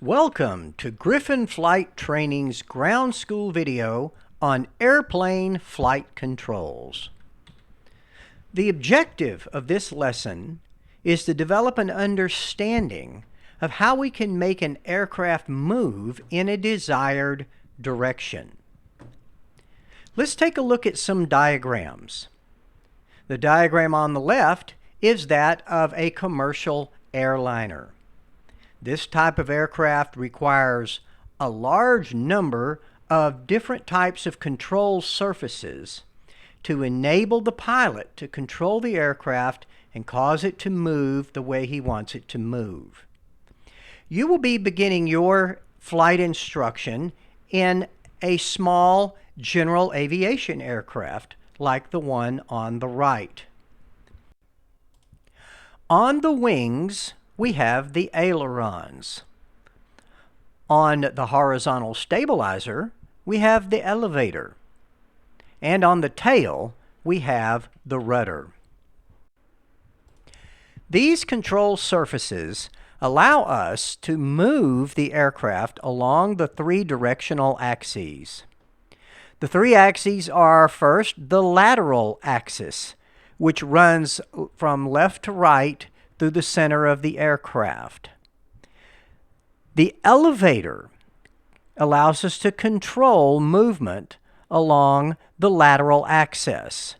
Welcome to Griffin Flight Training's ground school video on airplane flight controls. The objective of this lesson is to develop an understanding of how we can make an aircraft move in a desired direction. Let's take a look at some diagrams. The diagram on the left is that of a commercial airliner. This type of aircraft requires a large number of different types of control surfaces to enable the pilot to control the aircraft and cause it to move the way he wants it to move. You will be beginning your flight instruction in a small general aviation aircraft like the one on the right. On the wings, we have the ailerons. On the horizontal stabilizer, we have the elevator. And on the tail, we have the rudder. These control surfaces allow us to move the aircraft along the three directional axes. The three axes are first the lateral axis, which runs from left to right through the center of the aircraft. The elevator allows us to control movement along the lateral axis.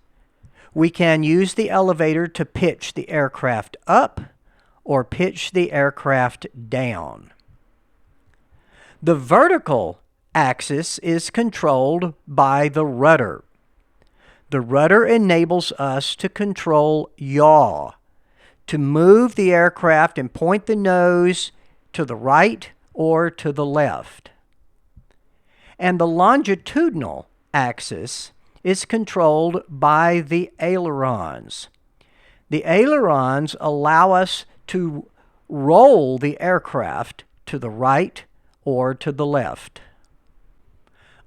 We can use the elevator to pitch the aircraft up or pitch the aircraft down. The vertical axis is controlled by the rudder. The rudder enables us to control yaw, to move the aircraft and point the nose to the right or to the left. And the longitudinal axis is controlled by the ailerons. The ailerons allow us to roll the aircraft to the right or to the left.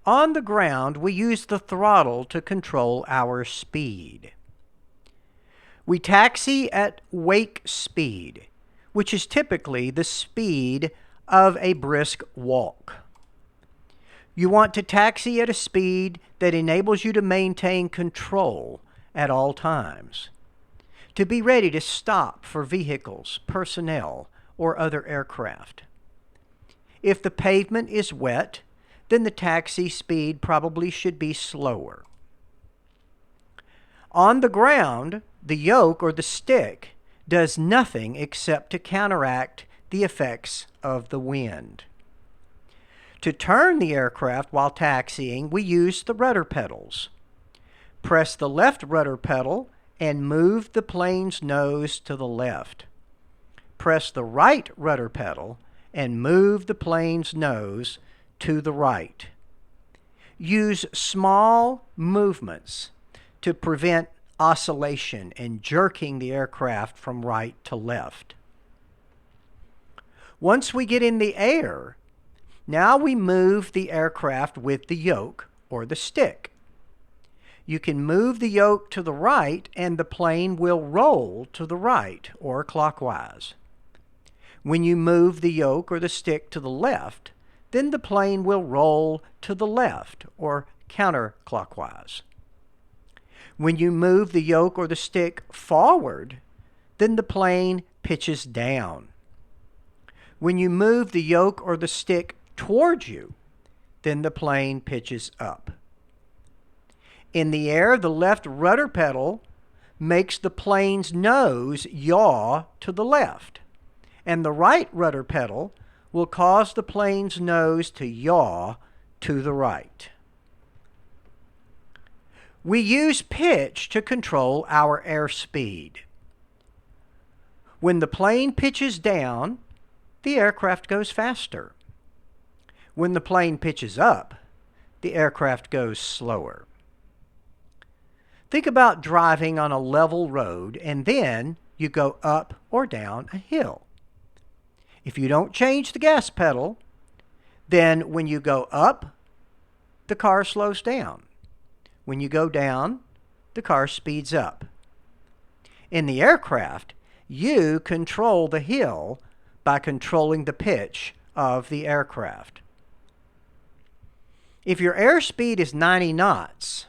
On the ground, we use the throttle to control our speed. We taxi at wake speed, which is typically the speed of a brisk walk. You want to taxi at a speed that enables you to maintain control at all times, to be ready to stop for vehicles, personnel, or other aircraft. If the pavement is wet, then the taxi speed probably should be slower. On the ground, the yoke or the stick does nothing except to counteract the effects of the wind. To turn the aircraft while taxiing, we use the rudder pedals. Press the left rudder pedal and move the plane's nose to the left. Press the right rudder pedal and move the plane's nose to the right. Use small movements to prevent oscillation and jerking the aircraft from right to left. Once we get in the air, now we move the aircraft with the yoke or the stick. You can move the yoke to the right and the plane will roll to the right or clockwise. When you move the yoke or the stick to the left, then the plane will roll to the left or counterclockwise. When you move the yoke or the stick forward, then the plane pitches down. When you move the yoke or the stick towards you, then the plane pitches up. In the air, the left rudder pedal makes the plane's nose yaw to the left, and the right rudder pedal will cause the plane's nose to yaw to the right. We use pitch to control our airspeed. When the plane pitches down, the aircraft goes faster. When the plane pitches up, the aircraft goes slower. Think about driving on a level road and then you go up or down a hill. If you don't change the gas pedal, then when you go up, the car slows down. When you go down, the car speeds up. In the aircraft, you control the hill by controlling the pitch of the aircraft. If your airspeed is 90 knots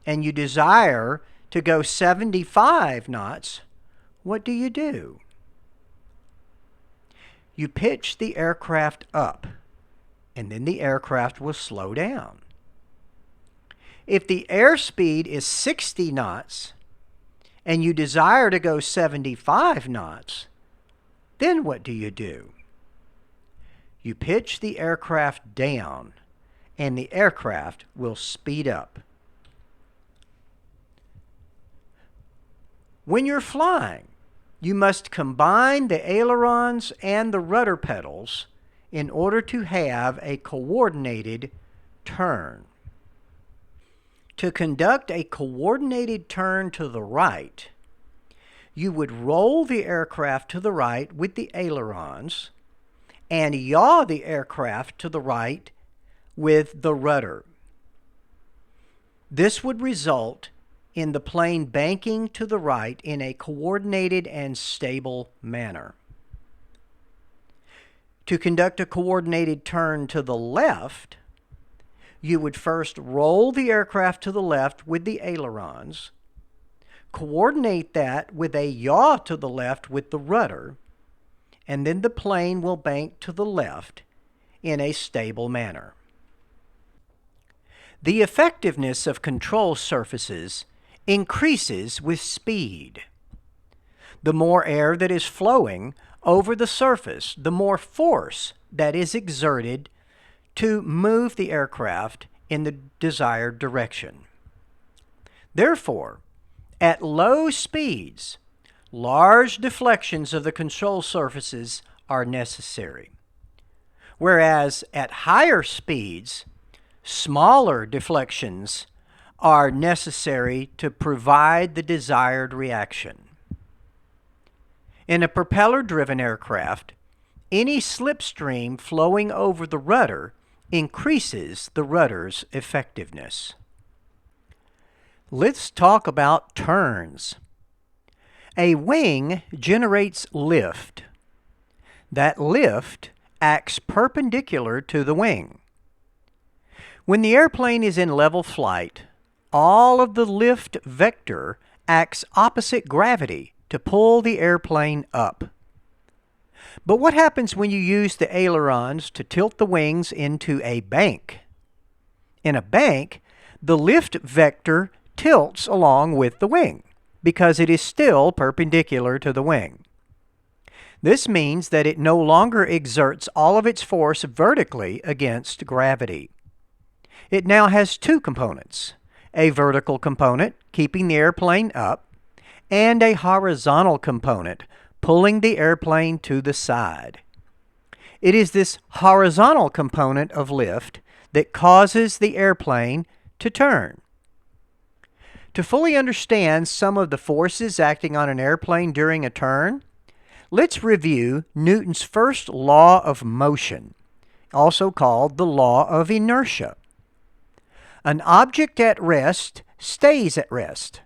and you desire to go 75 knots, what do? You pitch the aircraft up, and then the aircraft will slow down. If the airspeed is 60 knots and you desire to go 75 knots, then what do? You pitch the aircraft down, and the aircraft will speed up. When you're flying, you must combine the ailerons and the rudder pedals in order to have a coordinated turn. To conduct a coordinated turn to the right, you would roll the aircraft to the right with the ailerons and yaw the aircraft to the right with the rudder. This would result in the plane banking to the right in a coordinated and stable manner. To conduct a coordinated turn to the left, you would first roll the aircraft to the left with the ailerons, coordinate that with a yaw to the left with the rudder, and then the plane will bank to the left in a stable manner. The effectiveness of control surfaces increases with speed. The more air that is flowing over the surface, the more force that is exerted to move the aircraft in the desired direction. Therefore, at low speeds, large deflections of the control surfaces are necessary, whereas at higher speeds, smaller deflections are necessary to provide the desired reaction. In a propeller-driven aircraft, any slipstream flowing over the rudder increases the rudder's effectiveness. Let's talk about turns. A wing generates lift. That lift acts perpendicular to the wing. When the airplane is in level flight, all of the lift vector acts opposite gravity to pull the airplane up. But what happens when you use the ailerons to tilt the wings into a bank? In a bank, the lift vector tilts along with the wing because it is still perpendicular to the wing. This means that it no longer exerts all of its force vertically against gravity. It now has two components, a vertical component keeping the airplane up and a horizontal component pulling the airplane to the side. It is this horizontal component of lift that causes the airplane to turn. To fully understand some of the forces acting on an airplane during a turn, let's review Newton's first law of motion, also called the law of inertia. An object at rest stays at rest,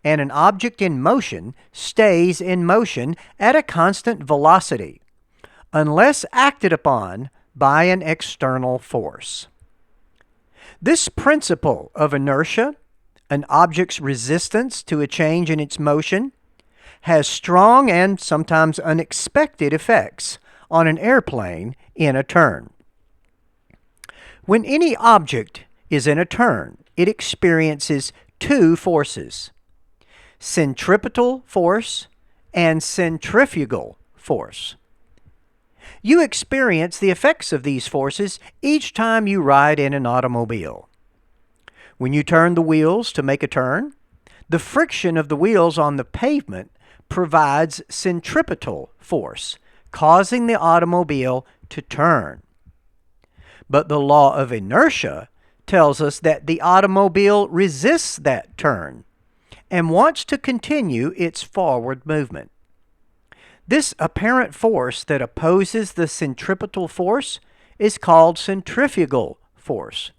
and an object in motion stays in motion at a constant velocity, unless acted upon by an external force. This principle of inertia, an object's resistance to a change in its motion, has strong and sometimes unexpected effects on an airplane in a turn. When any object is in a turn, it experiences two forces, centripetal force and centrifugal force. You experience the effects of these forces each time you ride in an automobile. When you turn the wheels to make a turn, the friction of the wheels on the pavement provides centripetal force, causing the automobile to turn. But the law of inertia tells us that the automobile resists that turn and wants to continue its forward movement. This apparent force that opposes the centripetal force is called centrifugal force.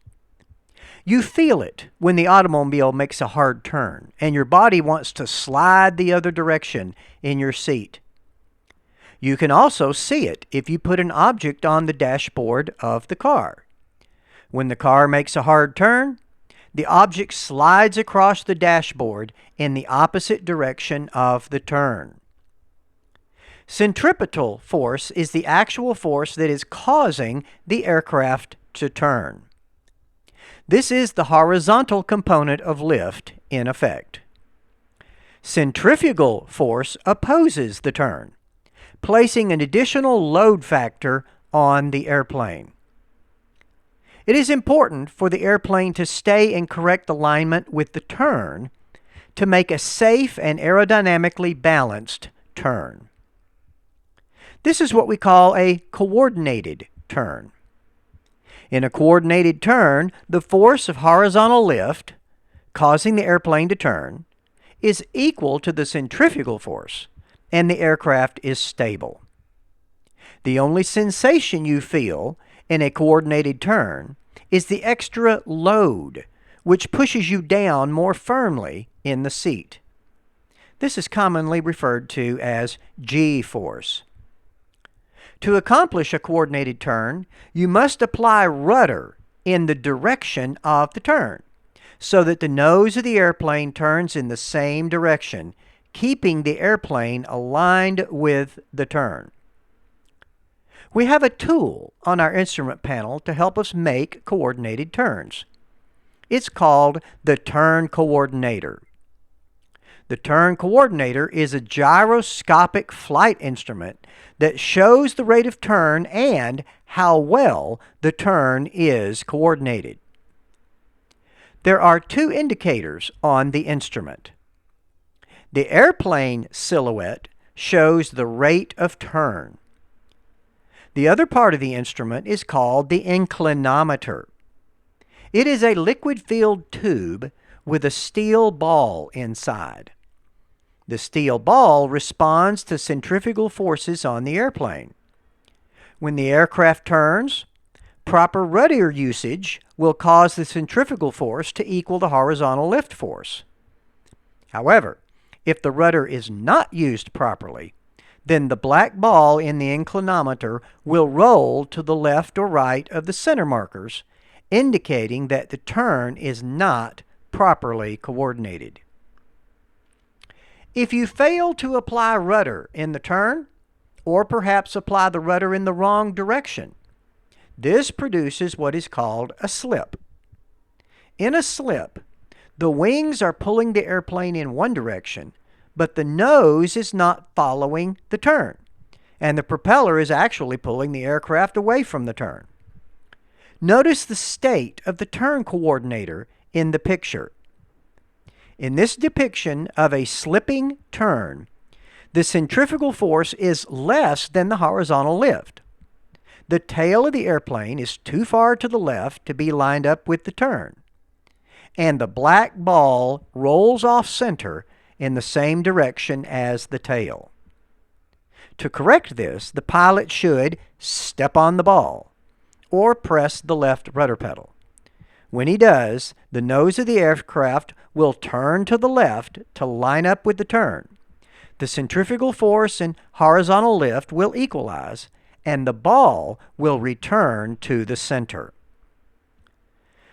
You feel it when the automobile makes a hard turn and your body wants to slide the other direction in your seat. You can also see it if you put an object on the dashboard of the car. When the car makes a hard turn, the object slides across the dashboard in the opposite direction of the turn. Centripetal force is the actual force that is causing the aircraft to turn. This is the horizontal component of lift in effect. Centrifugal force opposes the turn, placing an additional load factor on the airplane. It is important for the airplane to stay in correct alignment with the turn to make a safe and aerodynamically balanced turn. This is what we call a coordinated turn. In a coordinated turn, the force of horizontal lift, causing the airplane to turn, is equal to the centrifugal force, and the aircraft is stable. The only sensation you feel in a coordinated turn is the extra load, which pushes you down more firmly in the seat. This is commonly referred to as G-force. To accomplish a coordinated turn, you must apply rudder in the direction of the turn, so that the nose of the airplane turns in the same direction, keeping the airplane aligned with the turn. We have a tool on our instrument panel to help us make coordinated turns. It's called the Turn Coordinator. The Turn Coordinator is a gyroscopic flight instrument that shows the rate of turn and how well the turn is coordinated. There are two indicators on the instrument. The airplane silhouette shows the rate of turn. The other part of the instrument is called the inclinometer. It is a liquid-filled tube with a steel ball inside. The steel ball responds to centrifugal forces on the airplane. When the aircraft turns, proper rudder usage will cause the centrifugal force to equal the horizontal lift force. However, if the rudder is not used properly, then the black ball in the inclinometer will roll to the left or right of the center markers, indicating that the turn is not properly coordinated. If you fail to apply rudder in the turn, or perhaps apply the rudder in the wrong direction, this produces what is called a slip. In a slip, the wings are pulling the airplane in one direction, but the nose is not following the turn, and the propeller is actually pulling the aircraft away from the turn. Notice the state of the turn coordinator in the picture. In this depiction of a slipping turn, the centrifugal force is less than the horizontal lift. The tail of the airplane is too far to the left to be lined up with the turn, and the black ball rolls off center in the same direction as the tail. To correct this, the pilot should step on the ball or press the left rudder pedal. When he does, the nose of the aircraft will turn to the left to line up with the turn. The centrifugal force and horizontal lift will equalize, and the ball will return to the center.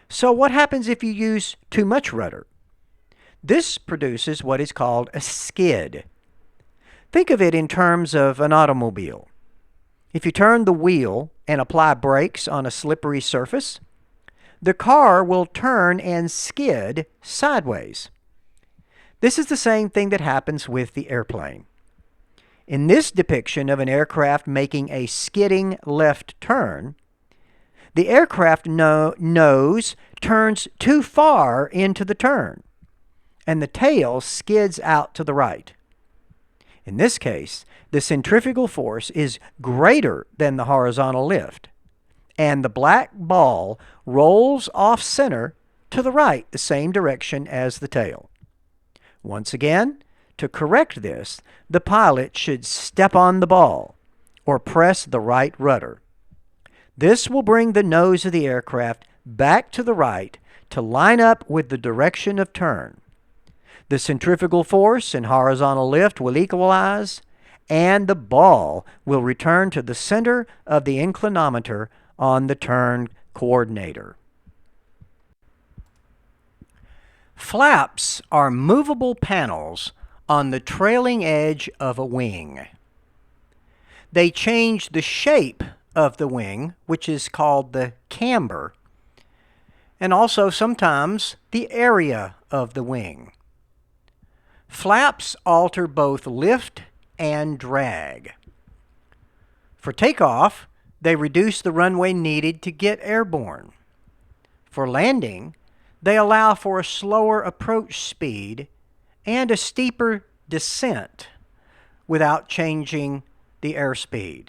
So what happens if you use too much rudder? This produces what is called a skid. Think of it in terms of an automobile. If you turn the wheel and apply brakes on a slippery surface, the car will turn and skid sideways. This is the same thing that happens with the airplane. In this depiction of an aircraft making a skidding left turn, the aircraft nose turns too far into the turn, and the tail skids out to the right. In this case, the centrifugal force is greater than the horizontal lift, and the black ball rolls off center to the right, the same direction as the tail. Once again, to correct this, the pilot should step on the ball or press the right rudder. This will bring the nose of the aircraft back to the right to line up with the direction of turn. The centrifugal force and horizontal lift will equalize, and the ball will return to the center of the inclinometer on the turn coordinator. Flaps are movable panels on the trailing edge of a wing. They change the shape of the wing, which is called the camber, and also sometimes the area of the wing. Flaps alter both lift and drag. For takeoff, they reduce the runway needed to get airborne. For landing, they allow for a slower approach speed and a steeper descent without changing the airspeed.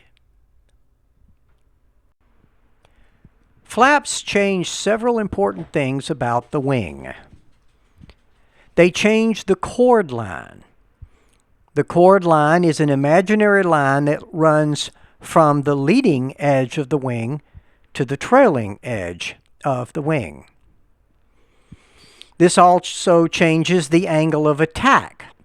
Flaps change several important things about the wing. They change the chord line. The chord line is an imaginary line that runs from the leading edge of the wing to the trailing edge of the wing. This also changes the angle of attack.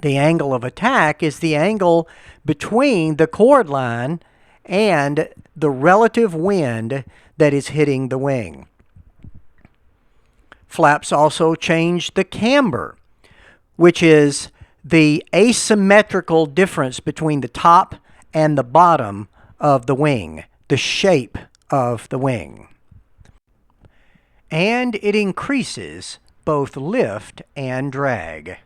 The angle of attack is the angle between the chord line and the relative wind that is hitting the wing. Flaps also change the camber, which is the asymmetrical difference between the top and the bottom of the wing, the shape of the wing. And it increases both lift and drag.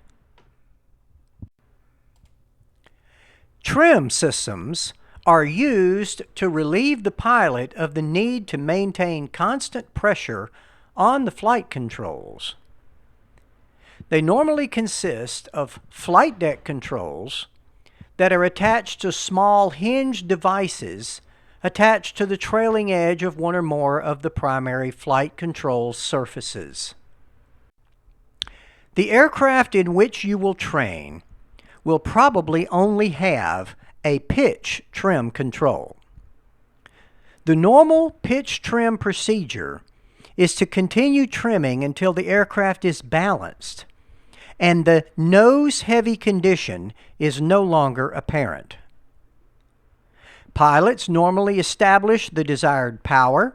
Trim systems are used to relieve the pilot of the need to maintain constant pressure on the flight controls. They normally consist of flight deck controls that are attached to small hinged devices attached to the trailing edge of one or more of the primary flight control surfaces. The aircraft in which you will train will probably only have a pitch trim control. The normal pitch trim procedure is to continue trimming until the aircraft is balanced and the nose-heavy condition is no longer apparent. Pilots normally establish the desired power,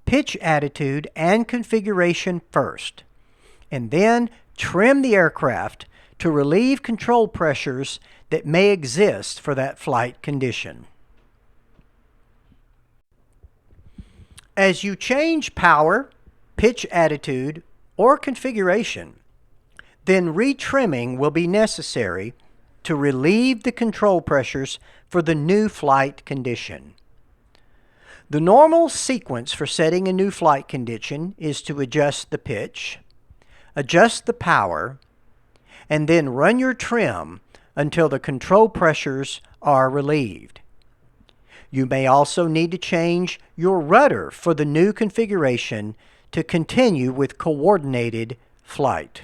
pitch attitude, and configuration first, and then trim the aircraft to relieve control pressures that may exist for that flight condition. As you change power, pitch attitude, or configuration, then retrimming will be necessary to relieve the control pressures for the new flight condition. The normal sequence for setting a new flight condition is to adjust the pitch, adjust the power, and then run your trim until the control pressures are relieved. You may also need to change your rudder for the new configuration to continue with coordinated flight.